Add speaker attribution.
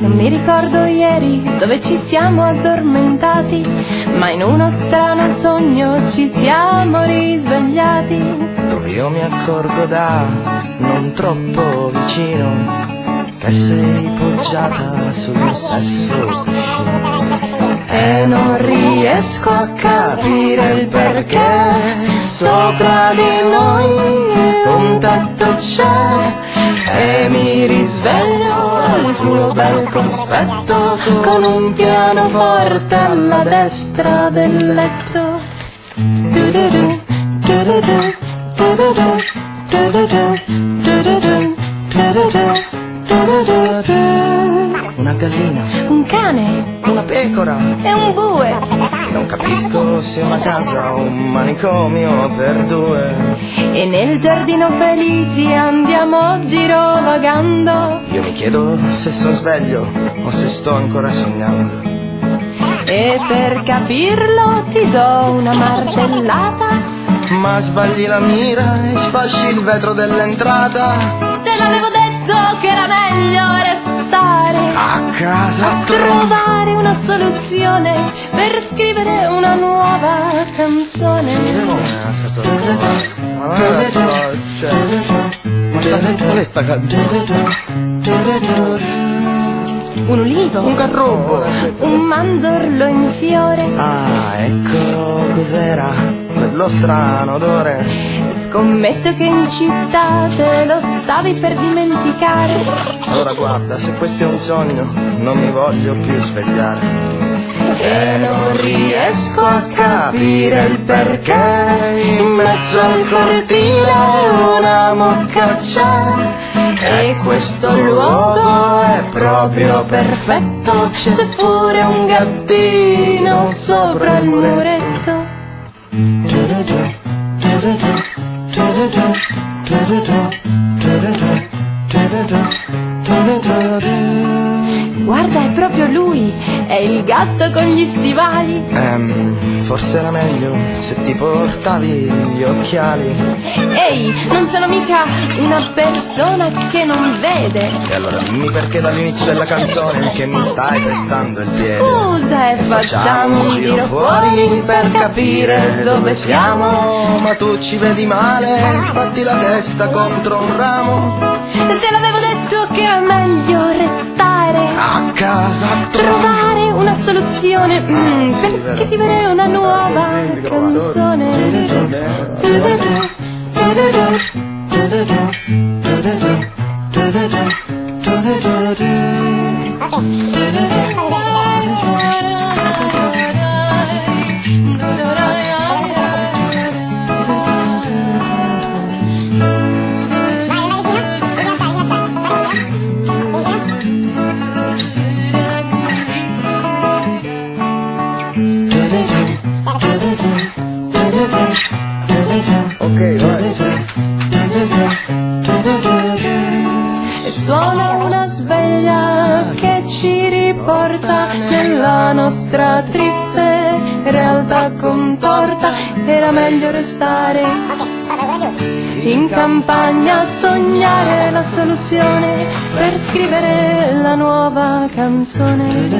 Speaker 1: Non mi ricordo ieri dove ci siamo addormentati, ma in uno strano sogno ci siamo risvegliati.
Speaker 2: Dove io mi accorgo da non troppo vicino che sei poggiata sullo stesso cuscino. E non riesco a capire il perché sopra di noi un tetto c'è e mi risveglio al tuo bel cospetto con un pianoforte alla destra del letto. Du-du-du, du-du-du, du-du-du, du-du-du, du-du-du, du-du-du, du-du-du. Una gallina,
Speaker 1: Un cane
Speaker 2: una pecora,
Speaker 1: e un bue.
Speaker 2: non capisco se è una casa o un manicomio per due.
Speaker 1: E nel giardino felici andiamo girovagando.
Speaker 2: Io mi chiedo se sono sveglio o se sto ancora sognando.
Speaker 1: E per capirlo ti do una martellata.
Speaker 2: Ma sbagli la mira e sfasci il vetro dell'entrata.
Speaker 1: Te l'avevo detto che era meglio restare
Speaker 2: A casa
Speaker 1: a trovare una soluzione per scrivere una nuova canzone. Un ulivo,
Speaker 2: un garrobo.
Speaker 1: un mandorlo in fiore.
Speaker 2: Ah, ecco cos'era quello strano odore.
Speaker 1: Scommetto che in città te lo stavi per dimenticare.
Speaker 2: Allora guarda, se questo è un sogno non mi voglio più svegliare.
Speaker 1: E non
Speaker 2: Riesco a capire il perché in mezzo al cortile una mucca c'è.
Speaker 1: E questo luogo
Speaker 2: è proprio perfetto.
Speaker 1: c'è pure un gattino sopra il muretto. Guarda, è proprio lui, è il gatto con gli stivali.
Speaker 2: Forse era meglio se ti portavi gli occhiali.
Speaker 1: Ehi, non sono mica una persona che non vede.
Speaker 2: E allora dimmi perché dall'inizio della canzone che mi stai pestando il piede.
Speaker 1: Scusa, e facciamo un giro fuori per capire dove siamo.
Speaker 2: Ma tu ci vedi male, sbatti la testa contro un ramo.
Speaker 1: Te l'avevo detto che era meglio restare
Speaker 2: A casa
Speaker 1: trovare una soluzione per scrivere una nuova canzone.
Speaker 2: Ok, vai.
Speaker 1: E suona una sveglia che ci riporta nella nostra triste realtà contorta. Era meglio restare in campagna a sognare la soluzione per scrivere la nuova canzone.